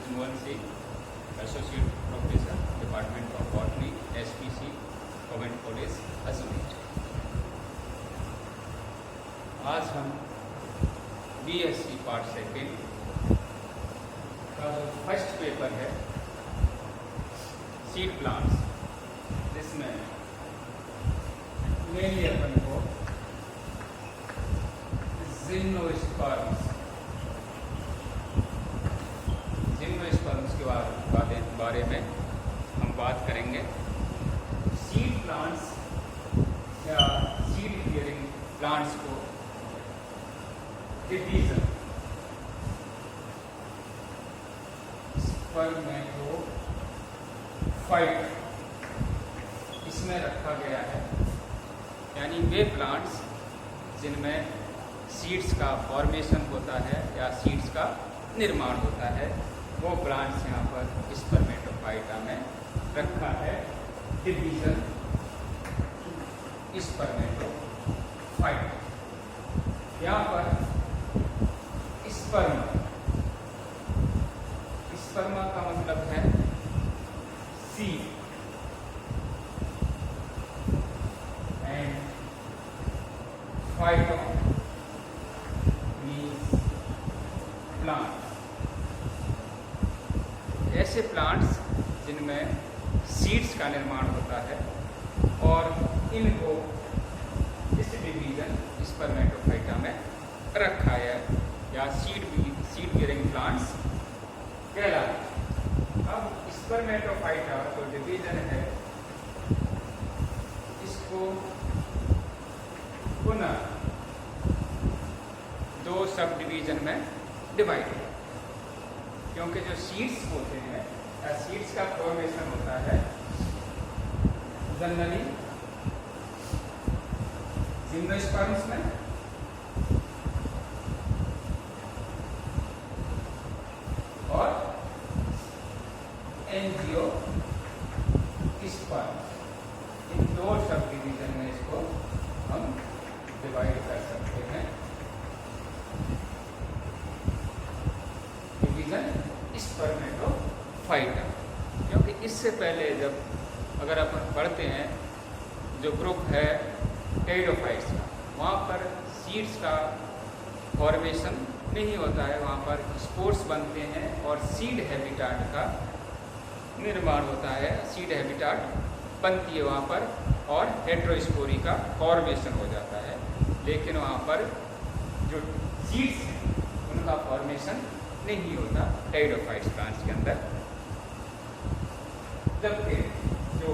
Mohan Singh, Associate Professor, Department of Botany, SPC, Government College, Ajmer। आज हम BSc part second का जो first paper है seed plants, जिसमें मेनली अपन को जिम्नोस्पर्म्स के बारे में हम बात करेंगे। सीड प्लांट्स या सीड बियरिंग प्लांट्स को डिवीजन स्पर्मेटोफाइट इसमें रखा गया है, यानी वे प्लांट्स जिनमें सीड्स का फॉर्मेशन होता है या सीड्स का निर्माण होता है, वो प्लांट्स यहाँ पर स्पर्मेटोफाइटा में रखा है। डिवीजन स्पर्मेटोफाइट, यहाँ पर स्पर्मा का मतलब है seed and phyto means plant. ऐसे प्लांट्स जिनमें सीड्स का निर्माण होता है और इनको इस डिवीजन स्पर्मेटोफाइटा में रखा है या सीड बियरिंग प्लांट्स कहलाते। अब स्पर्मेटोफाइटा जो डिवीजन है, इसको पुनः दो सब डिवीजन में डिवाइड किया, क्योंकि जो सीड्स होते हैं या सीड्स का फॉर्मेशन होता है जनरली जिम्नोस्पर्म्स में और एंजियोस्पर्म्स, इन दो सब डिवीजन में इसको हम डिवाइड कर सकते हैं। डिवीजन स्पर्मेटोफाइटा, क्योंकि इससे पहले जब अगर अपन पढ़ते हैं जो ग्रुप है टेरिडोफाइट्स का, वहाँ पर सीड्स का फॉर्मेशन नहीं होता है, वहाँ पर स्पोर्स बनते हैं और सीड हैबिटाट का निर्माण होता है, सीड हैबिटाट बनती है वहाँ पर और हेटेरोस्पोरी का फॉर्मेशन हो जाता है। लेकिन वहाँ पर जो सीड्स हैं उनका फॉर्मेशन नहीं होता टेरिडोफाइट्स प्लांट्स के अंदर। जबकि जो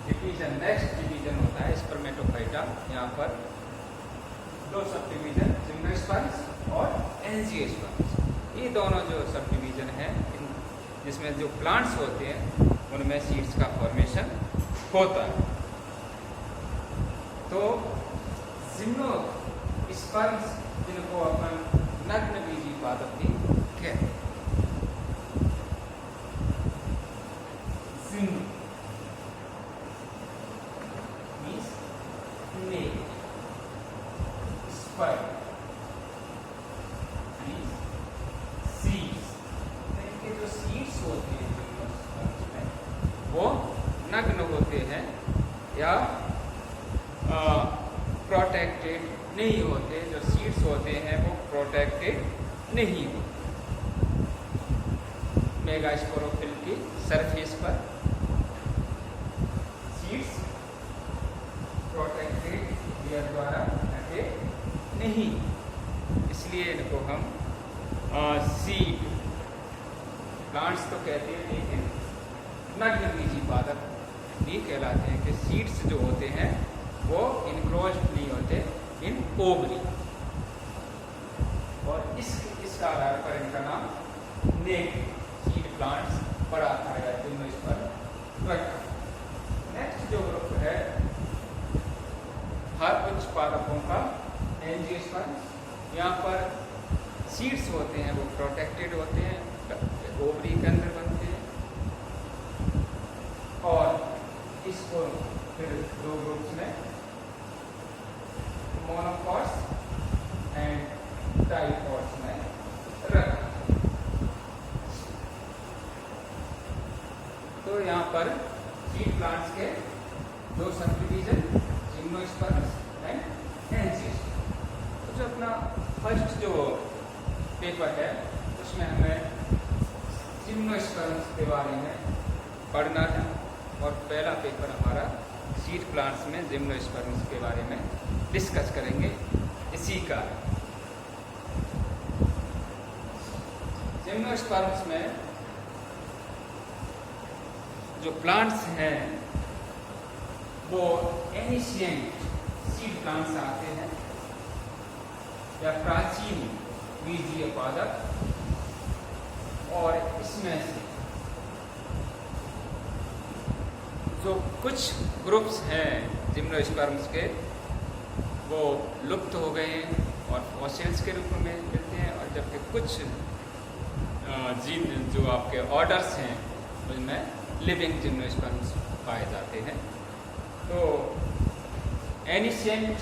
डिवीजन नेक्स्ट डिवीजन होता है स्पर्मेटोफाइटा, यहाँ पर दो सब डिवीजन जिम्नोस्पर्म्स और एंजियोस्पर्म्स, ये दोनों जो सब डिवीजन हैं जिसमें जो प्लांट्स होते हैं उनमें सीड्स का फॉर्मेशन होता है। तो जिम्नोस्पर्म्स जिनको अपन नग्न बीजी पादप भी कहते हैं। जिम्नो मीन्स नेक, स्पर्म मीन्स सीड्स, इनके जो सीड्स होते हैं वो नग्न होते हैं या प्रोटेक्टेड नहीं होते। जो सीड्स होते हैं वो प्रोटेक्टेड नहीं होते। मेगास्पोरोफिल की सरफेस पर सीड्स प्रोटेक्टेड लेयर द्वारा ढके नहीं, इसलिए इनको हम सीड प्लांट्स तो कहते हैं, लेकिन नग्न बीजी पादप भी कहलाते हैं कि सीड्स जो होते हैं वो इनक्रोच्ड नहीं होते इन ओवरी, और इसका आधार पर इनका नाम नेक सीड प्लांट्स पड़ा था या जिम्नोस्पर्म रखा। नेक्स्ट जो ग्रुप है हर उच्च पादपों का एंजियोस्पर्म्स, यहाँ पर सीड्स होते हैं वो प्रोटेक्टेड होते हैं, ओवरी के अंदर बनते हैं, और इसको फिर दो ग्रुप्स में मोनोकॉट्स एंड डाइकॉट्स में रखा। तो यहाँ पर सीड प्लांट्स के दो sub division, gymnosperms and angiosperms. तो जो अपना फर्स्ट जो पेपर है उसमें हमें जिम्नोस्पर्म्स के बारे में पढ़ना है और पहला पेपर हमारा सीड प्लांट्स में जिम्नोस्पर्म्स के बारे में डिस्कस करेंगे। इसी का जिम्नोस्पर्म्स में जो प्लांट्स हैं वो एनिशिएंट सीड प्लांट्स आते हैं या प्राचीन बीजीय पादप, और इसमें से जो कुछ ग्रुप्स हैं जिम्नोस्पर्म्स के वो लुप्त हो गए हैं और फॉसिल्स के रूप में मिलते हैं, और जबकि कुछ जीन जो आपके ऑर्डर्स हैं उसमें लिविंग जिम्नोस्पर्म्स पाए जाते हैं। तो ancient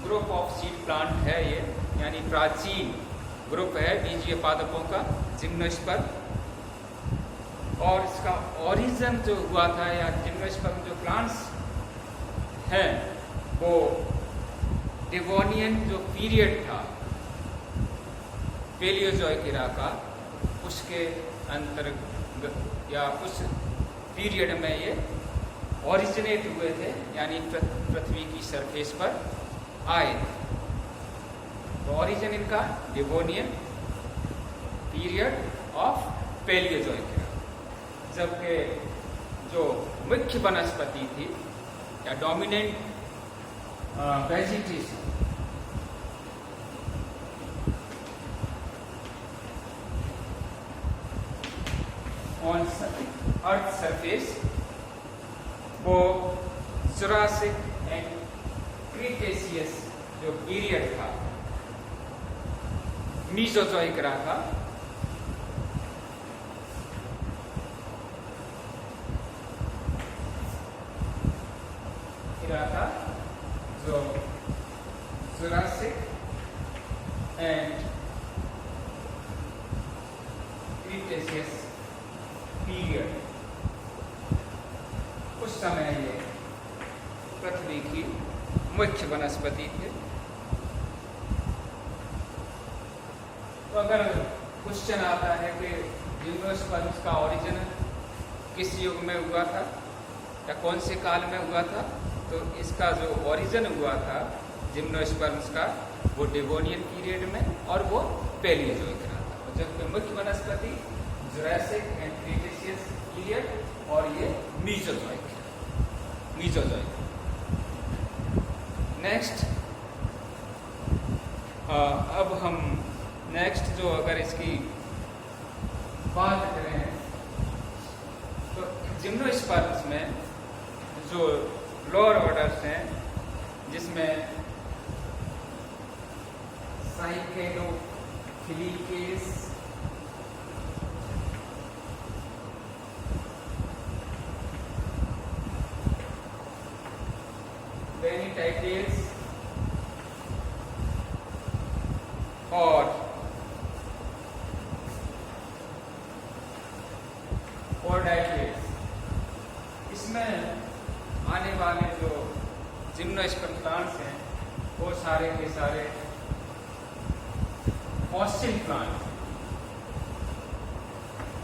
group of seed plant है ये, यानी प्राचीन ग्रुप है बीजीय पादपों का जिम्नोस्पर्म, और इसका ओरिजिन जो हुआ था या जिम्नोस्पर्म जो प्लांट्स हैं वो डिवोनियन जो पीरियड था पेलियोजोइक इरा का, उसके अंतर्गत या उस पीरियड में ये ओरिजिनेट हुए थे, यानी पृथ्वी की सरफेस पर आए थे। तो ओरिजिन इनका डिवोनियन पीरियड ऑफ पेलियोजोइक इरा, जबकि जो मुख्य वनस्पति थी या dominant vegetation on earth surface वो जुरासिक एंड क्रीटेशियस जो पीरियड था, मीसोजोइक इरा था, जो जुरासिक एंड क्रीटेशियस पीरियड, उस समय ये पृथ्वी की मुख्य वनस्पति थे। तो अगर क्वेश्चन आता है कि जिम्नोस्पर्म्स का ओरिजिन किस युग में हुआ था या कौन से काल में हुआ था, तो इसका जो ओरिजिन हुआ था जिम्नोस्पर्म्स का वो डिवोनियन पीरियड में और वो पेलियोजोइक इरा था, जबकि मुख्य वनस्पति जुरासिक एंड क्रीटेशियस पीरियड और ये मीसोजोइक। नेक्स्ट अब हम नेक्स्ट जो अगर इसकी बात करें तो जिम्नोस्पर्म्स में जो लोअर ऑर्डर्स हैं जिसमें साइकेडोफिलिकेस, वेनिटाइटेस और पोर्डाइटेस, इसमें आने वाले जो जिम्नोस्पर्म प्लांट्स हैं वो सारे के सारे फॉसिल प्लांट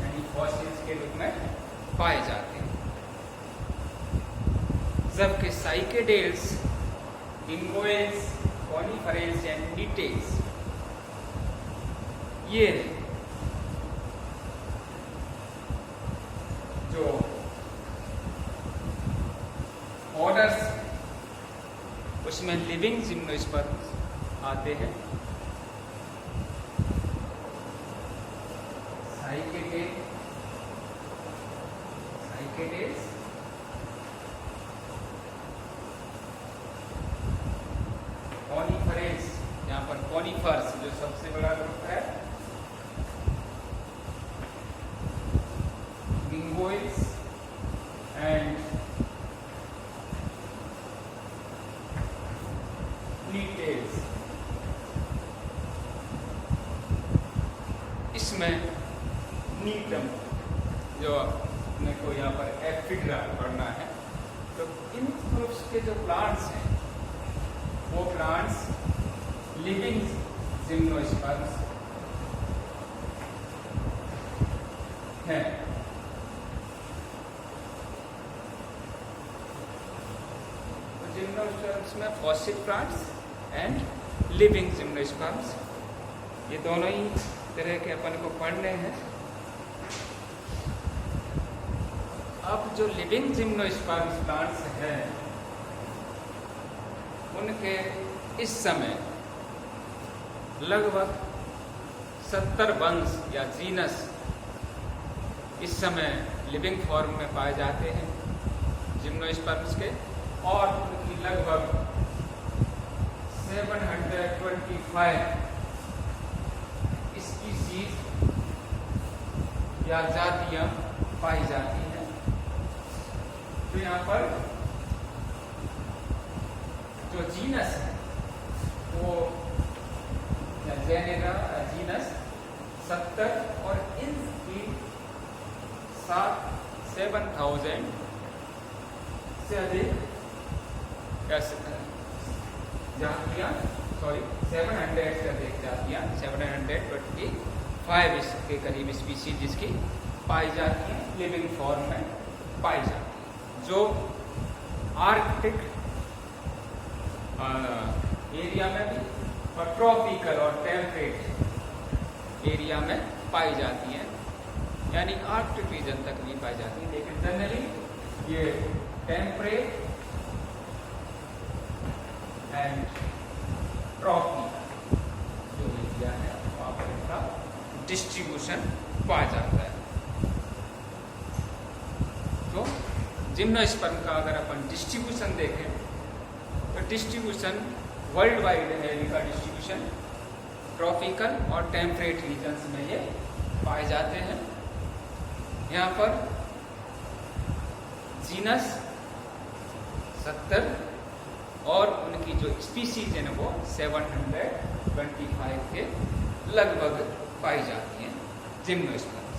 यानी फॉसिल्स के रूप में पाए जाते हैं, जबकि साइकेडेल्स, डिंगोएल्स, कॉनिफरेंस एंड डिटेल्स ये जो ऑर्डर्स उसमें लिविंग जिम्नोस्पर्म्स आते हैं। साइकेडेल्स, कॉनिफरेंस, यहाँ पर कॉनिफर्स जो सबसे बड़ा ग्रुप है, डिंगोइल्स एंड डिटेल्स, इसमें नीटम जो अपने को यहाँ पर एफिड्रा पढ़ना है। तो इन ग्रुप्स के जो प्लांट्स हैं वो प्लांट्स लिविंग जिम्नोस्पर्म्स हैं। तो जिम्नोस्पर्म्स में fossil plants and living gymnosperms, ये दोनों ही तरह के अपन को पढ़ने हैं। अब जो लिविंग जिम्नोस्पर्म्स प्लांट्स हैं उनके इस समय लगभग 70 वंश या जीनस इस समय लिविंग फॉर्म में पाए जाते हैं जिम्नोस्पर्म्स के, और उनकी लगभग 725 स्पीशीज या जातियां पाई जाती हैं। तो यहाँ पर जो जीनस है वो जेनेरा जीनस 70 और इनकी 7,000 से अधिक जातियां, 700 से अधिक जातियां, 725 के करीब स्पीशीज जिसकी पाई जाती हैं, लिविंग फॉर्म में पाई जाती है, जो आर्कटिक एरिया में भी और ट्रॉपिकल और टेम्परेट एरिया में पाई जाती हैं, यानी आर्कटिक रीजन तक भी पाई जाती है। लेकिन जनरली ये टेम्परेट एंड ट्रॉपिकल जो एरिया है वहाँ पर इनका डिस्ट्रीब्यूशन पाया जाता है। तो जिम्नोस्पर्म का अगर अपन डिस्ट्रीब्यूशन देखें तो डिस्ट्रीब्यूशन वर्ल्ड वाइड है, इनका डिस्ट्रीब्यूशन ट्रॉपिकल और टेम्परेट रीजन्स में ये पाए जाते हैं। यहाँ पर जीनस 70 और उनकी जो स्पीशीज है वो 725 के लगभग पाई जाती हैं जिम्नोस्पर्म्स,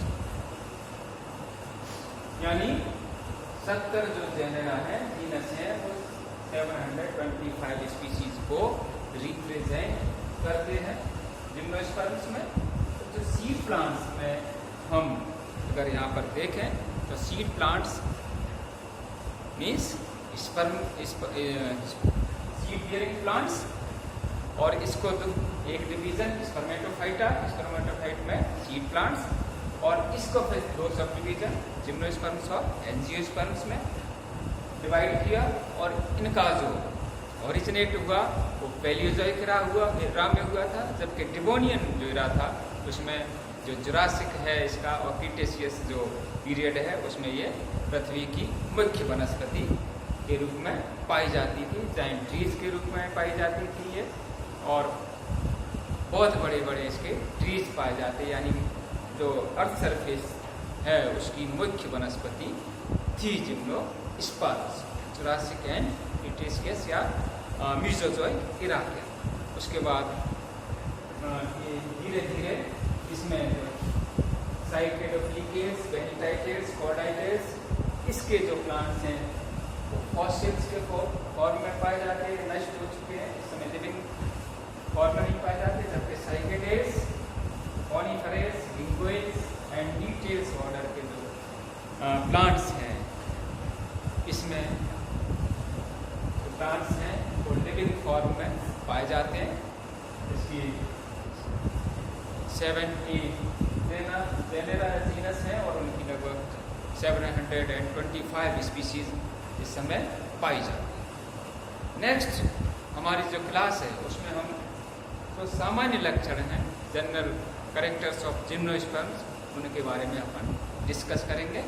यानी 70 जो जेनेरा है जीनस है वो 725 स्पीशीज को रिप्रेजेंट करते हैं जिम्नोस्पर्म्स में। तो जो सीड प्लांट्स में हम अगर यहाँ पर देखें तो seed plants means sperm seed bearing plants, और इसको तो एक डिवीजन स्पर्मेटोफाइट में सीड प्लांट्स, और इसको फिर 2 सब डिवीजन जिम्नोस्पर्म्स और एंजियोस्पर्म्स में डिवाइड किया। और इनका जो ओरिजिनेट हुआ वो पैलियोजोइक एरा में हुआ था, जबकि डिवोनियन जो एरा था उसमें जो जुरासिक है इसका और क्रीटेशियस जो पीरियड है उसमें ये पृथ्वी की मुख्य वनस्पति के रूप में पाई जाती थी, जाइंट ट्रीज के रूप में पाई जाती थी ये, और बहुत बड़े बड़े इसके ट्रीज पाए जाते, यानी जो अर्थ सरफेस है उसकी मुख्य वनस्पति थी जिम्नोस्पर्म्स, जुरासिक एंड क्रीटेशियस या मीसोजोइक एरा के। उसके बाद ये धीरे धीरे इसमें साइकेडोफिलिकेट्स, बेनिटाइटेट्स, कॉर्डाइटेट्स, इसके जो प्लांट्स हैं वो फॉसिल्स के फॉर्म में पाए जाते हैं, नष्ट हो चुके हैं, इस समय लिविंग फॉर्म में नहीं पाए जाते, जबकि साइकेडेट्स, कॉनिफेरेस, लिंगुइन्स एंड डीटेल्स ऑर्डर के जो प्लांट्स हैं इसमें जो प्लांट्स हैं वो लिविंग फॉर्म में पाए जाते हैं। इसकी 70 जेनेरा जीनस हैं और उनकी लगभग 725 स्पीशीज इस समय पाई जाती है। नेक्स्ट हमारी जो क्लास है उसमें हम जो सामान्य लक्षण हैं, जनरल कैरेक्टर्स ऑफ जिम्नोस्पर्म्स, उनके बारे में अपन डिस्कस करेंगे।